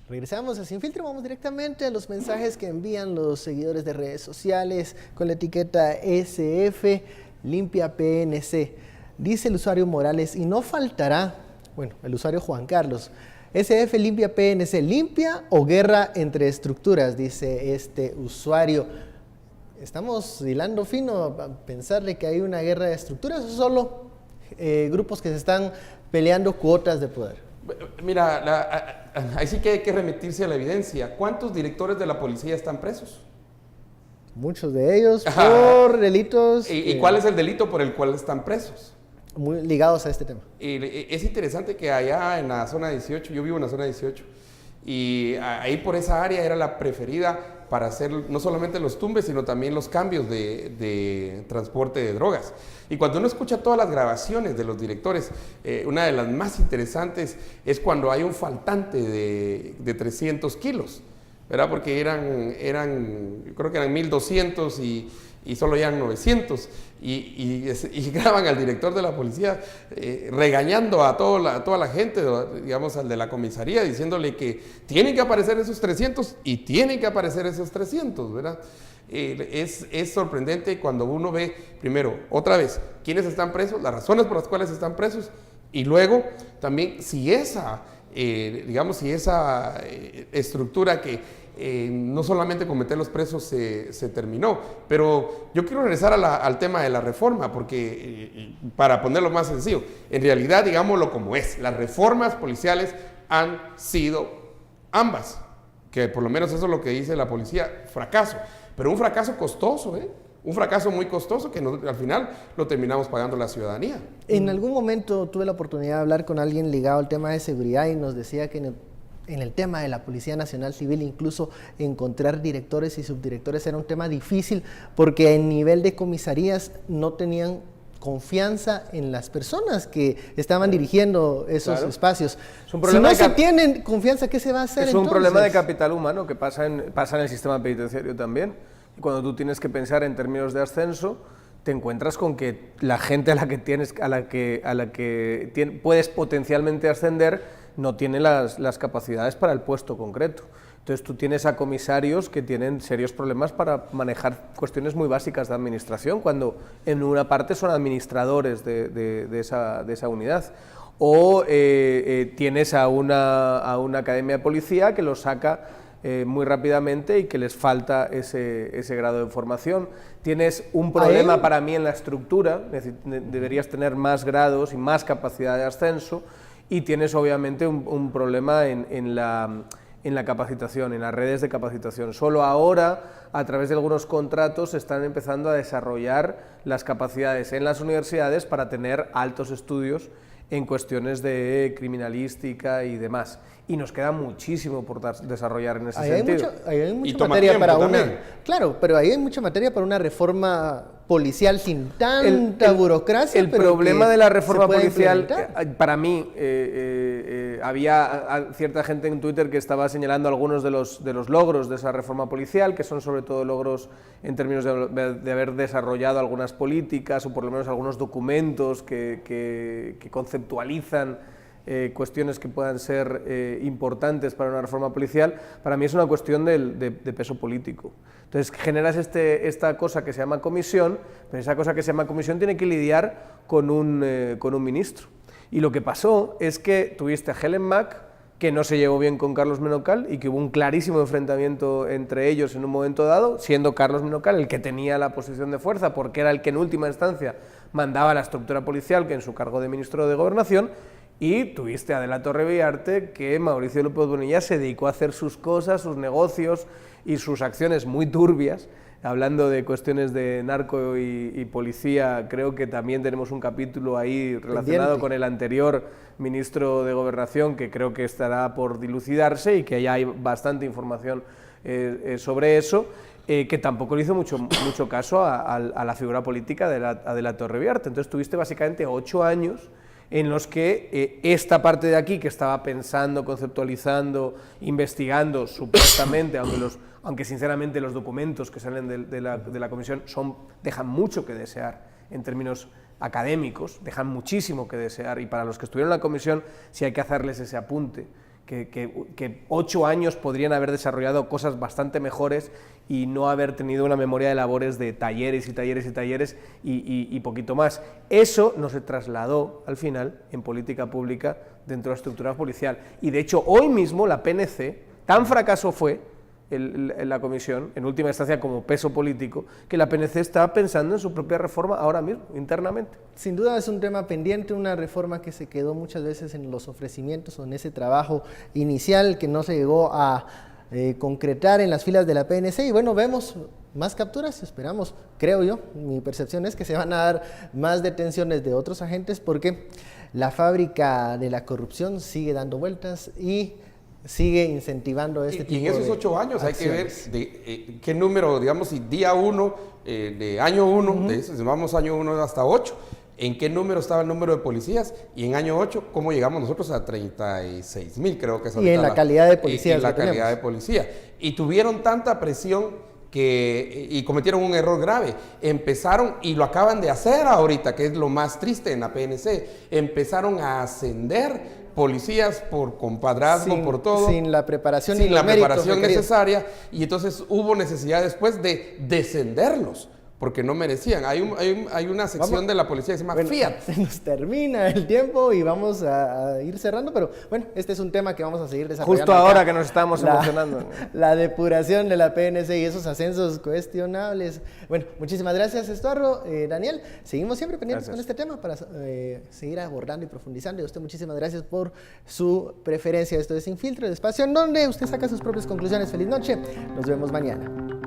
Regresamos a Sin Filtro, vamos directamente a los mensajes que envían los seguidores de redes sociales con la etiqueta SF Limpia PNC. Dice el usuario Morales, y no faltará, bueno, el usuario Juan Carlos, SF Limpia PNC, ¿limpia o guerra entre estructuras? Dice este usuario. ¿Estamos hilando fino a pensarle que hay una guerra de estructuras o solo grupos que se están peleando cuotas de poder? Mira, ahí sí que hay que remitirse a la evidencia. ¿Cuántos directores de la policía están presos? Muchos de ellos por delitos... ¿Y cuál es el delito por el cual están presos? Muy ligados a este tema. Es interesante que allá en la zona 18, yo vivo en la zona 18, y ahí por esa área era la preferida para hacer no solamente los tumbes, sino también los cambios de transporte de drogas. Y cuando uno escucha todas las grabaciones de los directores, una de las más interesantes es cuando hay un faltante de 300 kilos, ¿verdad? Porque creo que eran 1.200 y solo eran 900, y graban al director de la policía regañando a toda la gente, digamos al de la comisaría, diciéndole que tienen que aparecer esos 300 y tienen que aparecer esos 300, ¿verdad? Es sorprendente cuando uno ve, primero, otra vez, quiénes están presos, las razones por las cuales están presos, y luego también si esa estructura que no solamente con meter los presos se terminó, pero yo quiero regresar al tema de la reforma, porque para ponerlo más sencillo, en realidad digámoslo como es, las reformas policiales han sido ambas, que por lo menos eso es lo que dice la policía, fracaso, pero un fracaso costoso, un fracaso muy costoso que al final lo terminamos pagando la ciudadanía. En algún momento tuve la oportunidad de hablar con alguien ligado al tema de seguridad y nos decía que en el tema de la Policía Nacional Civil, incluso encontrar directores y subdirectores era un tema difícil porque en nivel de comisarías no tenían confianza en las personas que estaban dirigiendo esos espacios. Si no se tienen confianza, ¿qué se va a hacer entonces? Es un problema de capital humano que pasa en el sistema penitenciario también. Y cuando tú tienes que pensar en términos de ascenso, te encuentras con que la gente a la que puedes potencialmente ascender no tiene las capacidades para el puesto concreto. Entonces tú tienes a comisarios que tienen serios problemas para manejar cuestiones muy básicas de administración, cuando en una parte son administradores de esa unidad. O tienes a una academia de policía que los saca muy rápidamente y que les falta ese grado de formación. Tienes un problema para mí en la estructura, deberías tener más grados y más capacidad de ascenso, y tienes obviamente un problema en la capacitación, en las redes de capacitación. Solo ahora, a través de algunos contratos, se están empezando a desarrollar las capacidades en las universidades para tener altos estudios en cuestiones de criminalística y demás. Y nos queda muchísimo por desarrollar en ese sentido. Ahí hay mucha materia para claro, pero ahí hay mucha materia para una reforma policial sin tanta burocracia. El problema de la reforma policial, para mí, había cierta gente en Twitter que estaba señalando algunos de los logros de esa reforma policial, que son sobre todo logros en términos de haber desarrollado algunas políticas o por lo menos algunos documentos que conceptualizan cuestiones que puedan ser importantes para una reforma policial. Para mí es una cuestión de peso político. Entonces generas esta cosa que se llama comisión, pero esa cosa que se llama comisión tiene que lidiar con un ministro. Y lo que pasó es que tuviste a Helen Mack, que no se llevó bien con Carlos Menocal y que hubo un clarísimo enfrentamiento entre ellos en un momento dado, siendo Carlos Menocal el que tenía la posición de fuerza, porque era el que en última instancia mandaba la estructura policial, que en su cargo de ministro de Gobernación. Y tuviste a De la Torre Viarte, que Mauricio López Bonilla se dedicó a hacer sus cosas, sus negocios y sus acciones muy turbias. Hablando de cuestiones de narco y policía, creo que también tenemos un capítulo ahí relacionado con el anterior ministro de Gobernación, que creo que estará por dilucidarse y que ya hay bastante información sobre eso, que tampoco le hizo mucho caso a la figura política de la Torre Viarte. Entonces tuviste básicamente 8 años en los que esta parte de aquí, que estaba pensando, conceptualizando, investigando, supuestamente, aunque sinceramente los documentos que salen de la comisión dejan mucho que desear en términos académicos, dejan muchísimo que desear, y para los que estuvieron en la comisión sí hay que hacerles ese apunte, que 8 años podrían haber desarrollado cosas bastante mejores y no haber tenido una memoria de labores de talleres y talleres y talleres y poquito más. Eso no se trasladó al final en política pública dentro de la estructura policial. Y de hecho hoy mismo la PNC, tan fracaso fue en la comisión, en última instancia como peso político, que la PNC está pensando en su propia reforma ahora mismo, internamente. Sin duda es un tema pendiente, una reforma que se quedó muchas veces en los ofrecimientos o en ese trabajo inicial que no se llegó a concretar en las filas de la PNC. Y bueno, vemos más capturas, esperamos, creo yo, mi percepción es que se van a dar más detenciones de otros agentes porque la fábrica de la corrupción sigue dando vueltas y sigue incentivando este tipo de... Y en esos 8 años acciones. Hay que ver qué número, digamos, si día 1, de año 1, de eso, si vamos año 1 hasta 8, en qué número estaba el número de policías, y en año 8, cómo llegamos nosotros a 36,000, creo que es ahorita. Y en la calidad de policías. Y la calidad de policía. Y tuvieron tanta presión y cometieron un error grave. Empezaron, y lo acaban de hacer ahorita, que es lo más triste en la PNC, empezaron a ascender policías por compadrazgo, por todo. Sin la preparación sin la preparación necesaria, y entonces hubo necesidad después de descenderlos, porque no merecían. Hay una sección de la policía que se llama Fiat. Se nos termina el tiempo y vamos a ir cerrando, pero bueno, este es un tema que vamos a seguir desarrollando. Justo ahora que nos estamos emocionando. La depuración de la PNC y esos ascensos cuestionables. Bueno, muchísimas gracias, Estuardo. Daniel, seguimos siempre pendientes con este tema para seguir abordando y profundizando. Y a usted muchísimas gracias por su preferencia. Esto es Sin Filtro, el espacio en donde usted saca sus propias conclusiones. Feliz noche, nos vemos mañana.